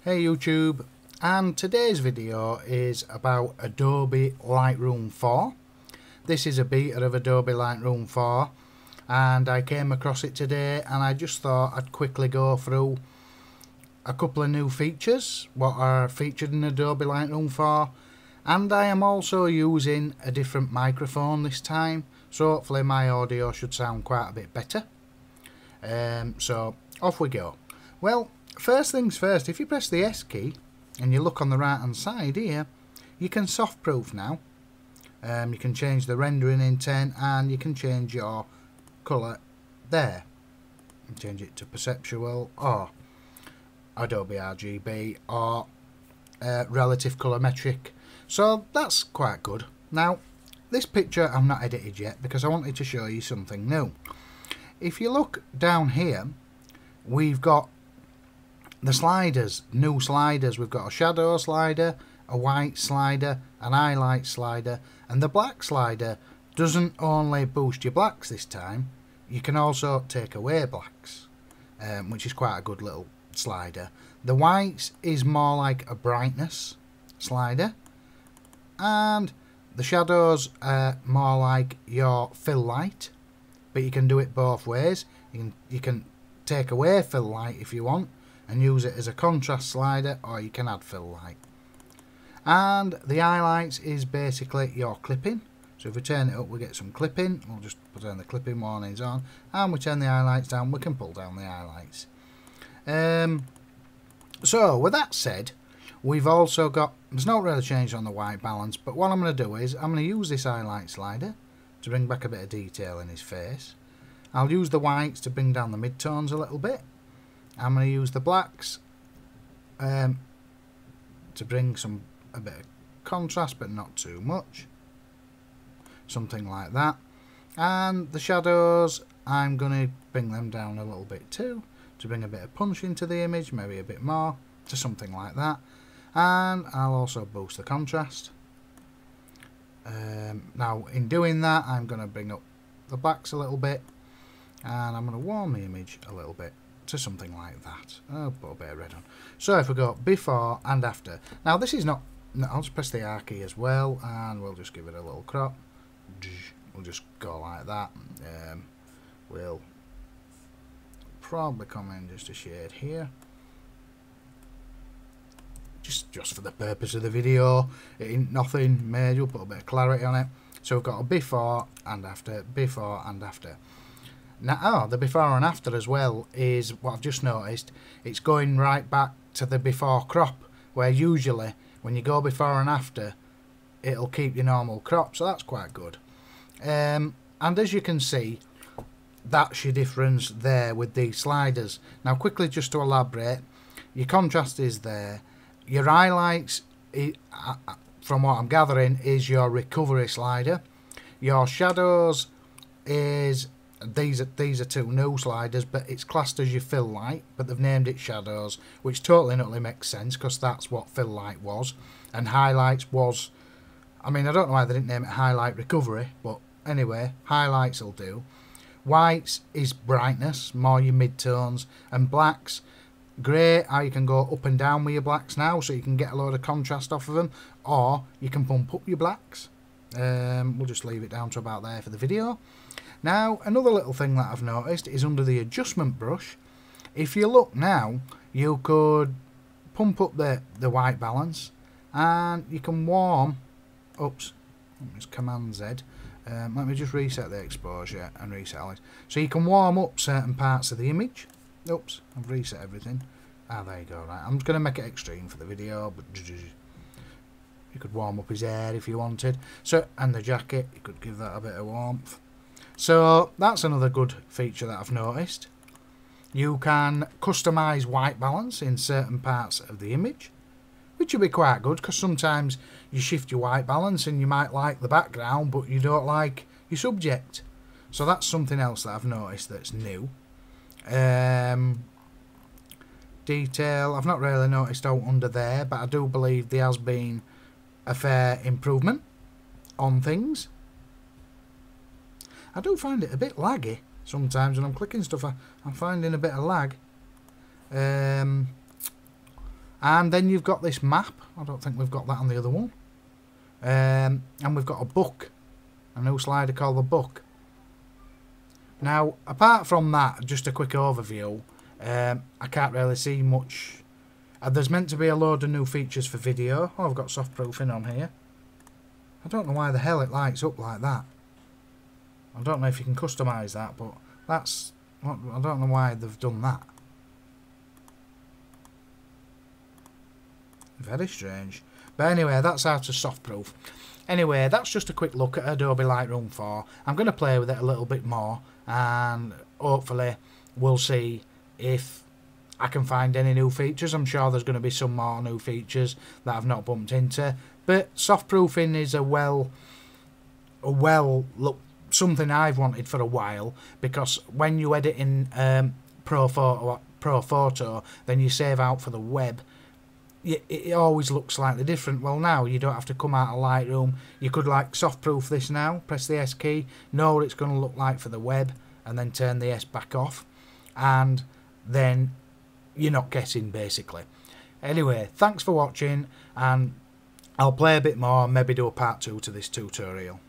Hey YouTube, and today's video is about Adobe Lightroom 4. This is a beta of Adobe Lightroom 4 and I came across it today and I just thought I'd quickly go through a couple of new features what are featured in Adobe Lightroom 4, and I am also using a different microphone this time, so hopefully my audio should sound quite a bit better. So off we go. Well, first things first, if you press the S key and you look on the right hand side here, you can soft proof now. You can change the rendering intent and you can change your colour there. Change it to perceptual or Adobe RGB or relative colorimetric. So that's quite good. Now this picture I've not edited yet because I wanted to show you something new. If you look down here, we've got the sliders, new sliders. We've got a shadow slider, a white slider, an highlight slider, and the black slider doesn't only boost your blacks this time, you can also take away blacks, which is quite a good little slider. The whites is more like a brightness slider, and the shadows are more like your fill light, but you can do it both ways. You can take away fill light if you want and use it as a contrast slider, or you can add fill light. And the highlights is basically your clipping. So if we turn it up, we get some clipping. We'll just turn the clipping warnings on, and we turn the highlights down, we can pull down the highlights. So with that said, we've also got, there's not really change on the white balance, but what I'm going to do is I'm going to use this highlight slider to bring back a bit of detail in his face. I'll use the whites to bring down the midtones a little bit. I'm going to use the blacks to bring a bit of contrast, but not too much. Something like that. And the shadows, I'm going to bring them down a little bit too, to bring a bit of punch into the image, maybe a bit more, to something like that. And I'll also boost the contrast. Now in doing that, I'm going to bring up the blacks a little bit, and I'm going to warm the image a little bit to something like that. Oh, put a bit of red on. So if we go before and after. Now this is not, I'll just press the R key as well, and we'll just give it a little crop. We'll just go like that. We'll probably come in just a shade here. Just for the purpose of the video. It ain't nothing major, we'll put a bit of clarity on it. So we've got a before and after, before and after. Now, the before and after as well is what I've just noticed. It's going right back to the before crop, where usually when you go before and after, it'll keep your normal crop, so that's quite good. And as you can see, that's your difference there with these sliders. Now quickly, just to elaborate, your contrast is there. Your highlights, from what I'm gathering, is your recovery slider. Your shadows is, these are two new sliders, but it's classed as your fill light, but they've named it shadows, which totally not really makes sense because that's what fill light was, and highlights was, I mean, I don't know why they didn't name it highlight recovery, but anyway, highlights will do. Whites is brightness, more your midtones, and blacks, great how you can go up and down with your blacks now, so you can get a load of contrast off of them, or you can pump up your blacks. We'll just leave it down to about there for the video. Now, another little thing that I've noticed is under the adjustment brush. If you look now, you could pump up the white balance, and you can warm, oops, it's Command Z. Let me just reset the exposure and reset it. So you can warm up certain parts of the image. Oops, I've reset everything. Ah, there you go, right. I'm just going to make it extreme for the video, but you could warm up his hair if you wanted. So, and the jacket, you could give that a bit of warmth. So that's another good feature that I've noticed. You can customize white balance in certain parts of the image, which would be quite good because sometimes you shift your white balance and you might like the background but you don't like your subject. So that's something else that I've noticed that's new. Detail, I've not really noticed out under there, but I do believe there has been a fair improvement on things. I do find it a bit laggy sometimes when I'm clicking stuff. I'm finding a bit of lag. And then you've got this map. I don't think we've got that on the other one. And we've got a book. A new slider called the book. Now, apart from that, just a quick overview. I can't really see much. There's meant to be a load of new features for video. Oh, I've got soft proofing on here. I don't know why the hell it lights up like that. I don't know if you can customise that, but that's... I don't know why they've done that. Very strange. But anyway, that's how to soft proof. Anyway, that's just a quick look at Adobe Lightroom 4. I'm going to play with it a little bit more, and hopefully we'll see if I can find any new features. I'm sure there's going to be some more new features that I've not bumped into. But soft proofing is something I've wanted for a while, because when you edit in Pro Photo, then you save out for the web, it always looks slightly different. Well, now you don't have to come out of Lightroom. You could like soft proof this now, press the S key, know what it's going to look like for the web, and then turn the S back off, and then you're not guessing basically. Anyway, thanks for watching, and I'll play a bit more and maybe do a part 2 to this tutorial.